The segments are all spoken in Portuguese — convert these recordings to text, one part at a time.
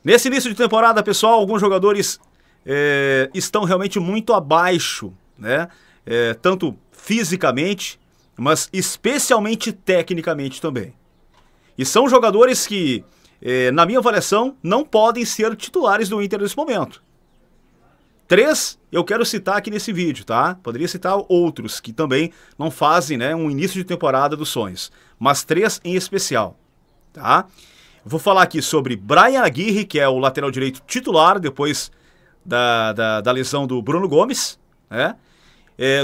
Nesse início de temporada, pessoal, alguns jogadores estão realmente muito abaixo, né? Tanto fisicamente, mas especialmente tecnicamente também. E são jogadores que, na minha avaliação, não podem ser titulares do Inter nesse momento. 3 eu quero citar aqui nesse vídeo, tá? Poderia citar outros que também não fazem, né, um início de temporada dos sonhos, mas 3 em especial, tá? Vou falar aqui sobre Brian Aguirre, que é o lateral direito titular depois da lesão do Bruno Gomes, né?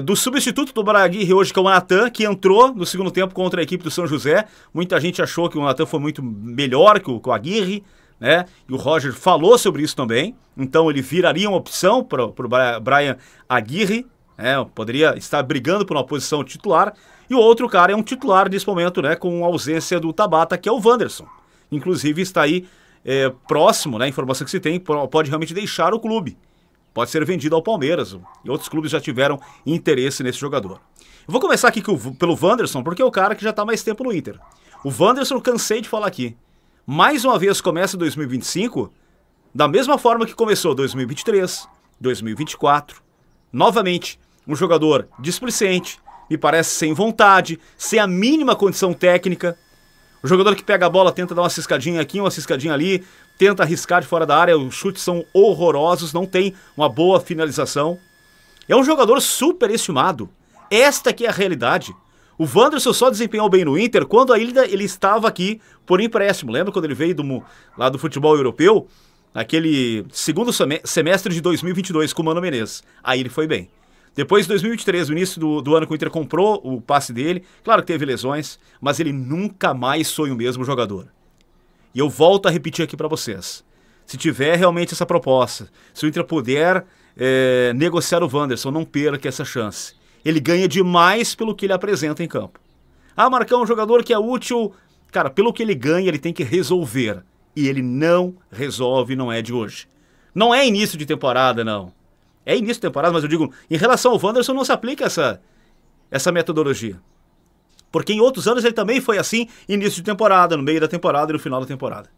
Do substituto do Brian Aguirre hoje, que é o Natan, que entrou no segundo tempo contra a equipe do São José. Muita gente achou que o Natan foi muito melhor que o Aguirre, né? E o Roger falou sobre isso também. Então ele viraria uma opção para o Brian Aguirre, né? Poderia estar brigando por uma posição titular. E o outro cara é um titular nesse momento, né? Com a ausência do Tabata, que é o Wanderson. Inclusive está aí próximo, né? A informação que se tem, pode realmente deixar o clube. Pode ser vendido ao Palmeiras. E outros clubes já tiveram interesse nesse jogador. Eu vou começar aqui pelo Wanderson, porque é o cara que já está mais tempo no Inter. O Wanderson, cansei de falar aqui. Mais uma vez começa 2025 da mesma forma que começou 2023, 2024. Novamente, um jogador displicente, me parece sem vontade, sem a mínima condição técnica. O jogador que pega a bola, tenta dar uma ciscadinha aqui, uma ciscadinha ali, tenta arriscar de fora da área, os chutes são horrorosos, não tem uma boa finalização. É um jogador superestimado. Esta aqui é a realidade. O Wanderson só desempenhou bem no Inter quando ainda ele estava aqui por empréstimo. Lembra quando ele veio lá do futebol europeu? Naquele segundo semestre de 2022 com o Mano Menezes. Aí ele foi bem. Depois de 2023, o início do ano que o Inter comprou o passe dele. Claro que teve lesões, mas ele nunca mais foi o mesmo jogador. E eu volto a repetir aqui para vocês. Se tiver realmente essa proposta, se o Inter puder negociar o Wanderson, não perca essa chance. Ele ganha demais pelo que ele apresenta em campo. Ah, Marcão é um jogador que é útil. Cara, pelo que ele ganha, ele tem que resolver. E ele não resolve, não é de hoje. Não é início de temporada, não. É início de temporada, mas eu digo, em relação ao Wanderson, não se aplica essa metodologia. Porque em outros anos ele também foi assim, início de temporada, no meio da temporada e no final da temporada.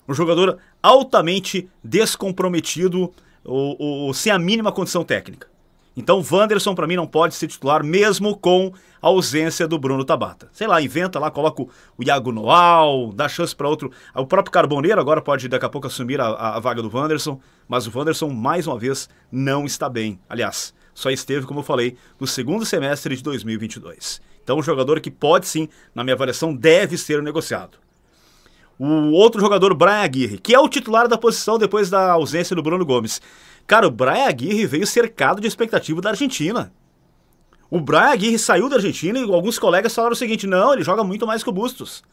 Um jogador altamente descomprometido ou sem a mínima condição técnica. Então o Wanderson para mim não pode ser titular mesmo com a ausência do Bruno Tabata. Sei lá, inventa lá, coloca o Iago Noal, dá chance para outro. O próprio Carboneiro agora pode daqui a pouco assumir a vaga do Wanderson, mas o Wanderson mais uma vez não está bem. Aliás, só esteve, como eu falei, no segundo semestre de 2022. Então um jogador que pode sim, na minha avaliação, deve ser negociado. O outro jogador, Brian Aguirre, que é o titular da posição depois da ausência do Bruno Gomes. Cara, o Brian Aguirre veio cercado de expectativa da Argentina. O Brian Aguirre saiu da Argentina e alguns colegas falaram o seguinte: não, ele joga muito mais que o Bustos.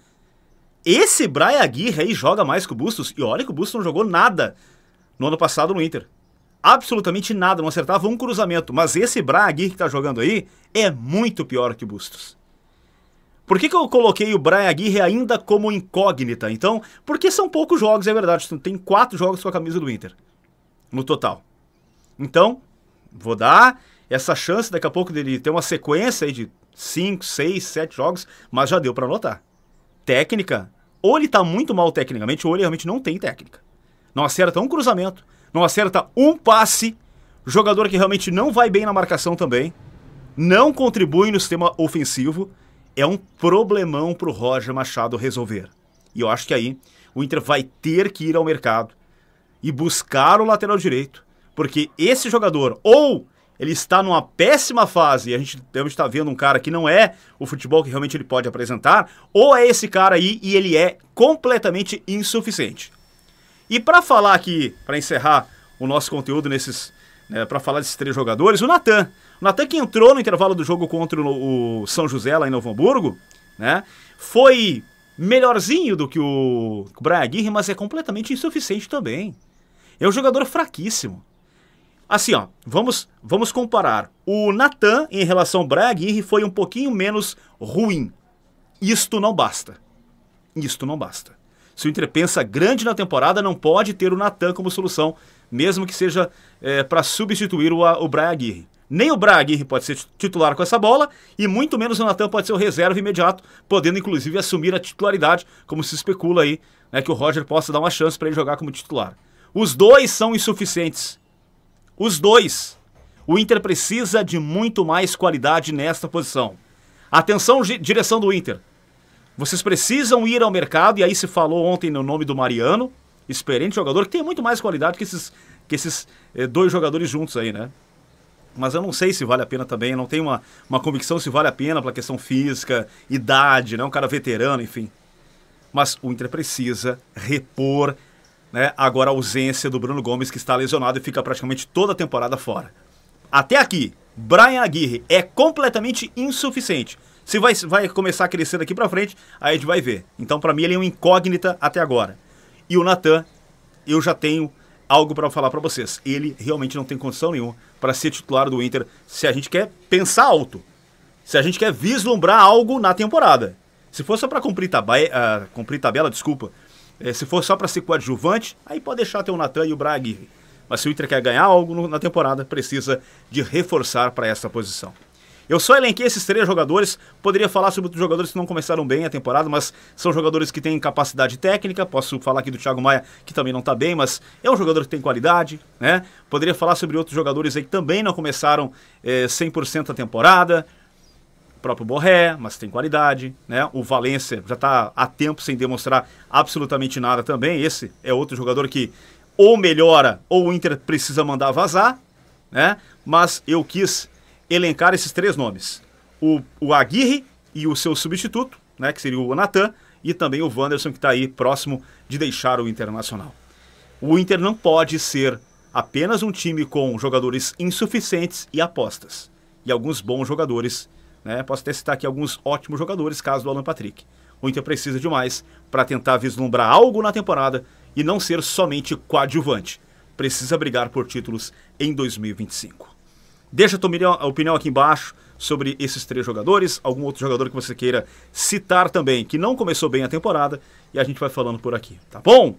Esse Brian Aguirre aí joga mais que o Bustos, e olha que o Bustos não jogou nada no ano passado no Inter. Absolutamente nada, não acertava um cruzamento. Mas esse Brian Aguirre que tá jogando aí é muito pior que o Bustos. Por que eu coloquei o Brian Aguirre ainda como incógnita? Então, porque são poucos jogos, é verdade. Tem 4 jogos com a camisa do Inter no total. Então, vou dar essa chance daqui a pouco dele ter uma sequência aí de 5, 6, 7 jogos, mas já deu pra notar. Técnica, ou ele tá muito mal tecnicamente, ou ele realmente não tem técnica. Não acerta um cruzamento, não acerta um passe, jogador que realmente não vai bem na marcação também, não contribui no sistema ofensivo, é um problemão pro Roger Machado resolver. E eu acho que aí o Inter vai ter que ir ao mercado e buscar o lateral direito, porque esse jogador, ou ele está numa péssima fase, e a gente está vendo um cara que não é o futebol que realmente ele pode apresentar, ou é esse cara aí e ele é completamente insuficiente. E para falar aqui, para encerrar o nosso conteúdo para falar desses 3 jogadores, o Natan. O Natan que entrou no intervalo do jogo contra o São José lá em Novo Hamburgo, né? Foi melhorzinho do que o Brian Aguirre, mas é completamente insuficiente também. É um jogador fraquíssimo. Assim, ó, vamos comparar. O Natan em relação ao Brian Aguirre foi um pouquinho menos ruim. Isto não basta. Isto não basta. Se o Inter pensa grande na temporada, não pode ter o Natan como solução, mesmo que seja para substituir o Brian Aguirre. Nem o Brian Aguirre pode ser titular com essa bola, e muito menos o Natan pode ser o reserva imediato, podendo inclusive assumir a titularidade, como se especula aí, né, que o Roger possa dar uma chance para ele jogar como titular. Os dois são insuficientes. Os dois. O Inter precisa de muito mais qualidade nesta posição. Atenção, direção do Inter. Vocês precisam ir ao mercado, e aí se falou ontem no nome do Mariano, experiente jogador, que tem muito mais qualidade que esses dois jogadores juntos aí, né? Mas eu não sei se vale a pena também, eu não tenho uma convicção se vale a pela questão física, idade, né? Um cara veterano, enfim. Mas o Inter precisa repor, né, agora a ausência do Bruno Gomes, que está lesionado e fica praticamente toda a temporada fora. Até aqui, Brian Aguirre é completamente insuficiente. Se vai começar a crescer daqui pra frente, aí a gente vai ver. Então, pra mim, ele é uma incógnita até agora. E o Natan, eu já tenho algo pra falar pra vocês. Ele realmente não tem condição nenhuma pra ser titular do Inter se a gente quer pensar alto. Se a gente quer vislumbrar algo na temporada. Se for só pra cumprir tabela, desculpa. Se for só pra ser coadjuvante, aí pode deixar ter o Natan e o Brian Aguirre. Mas se o Inter quer ganhar algo na temporada, precisa de reforçar para essa posição. Eu só elenquei esses 3 jogadores, poderia falar sobre outros jogadores que não começaram bem a temporada, mas são jogadores que têm capacidade técnica. Posso falar aqui do Thiago Maia, que também não está bem, mas é um jogador que tem qualidade, né? Poderia falar sobre outros jogadores aí que também não começaram 100% a temporada. O próprio Borré, mas tem qualidade, né? O Valência já está há tempo sem demonstrar absolutamente nada também. Esse é outro jogador que ou melhora ou o Inter precisa mandar vazar, né? Mas eu quis elencar esses 3 nomes. O Aguirre e o seu substituto, né, que seria o Natan, e também o Wanderson, que está aí próximo de deixar o Internacional. O Inter não pode ser apenas um time com jogadores insuficientes e apostas. E alguns bons jogadores, né? Posso até citar aqui alguns ótimos jogadores, caso do Alan Patrick. O Inter precisa de mais para tentar vislumbrar algo na temporada e não ser somente coadjuvante. Precisa brigar por títulos em 2025. Deixa a tua opinião aqui embaixo sobre esses 3 jogadores, algum outro jogador que você queira citar também, que não começou bem a temporada, e a gente vai falando por aqui, tá bom?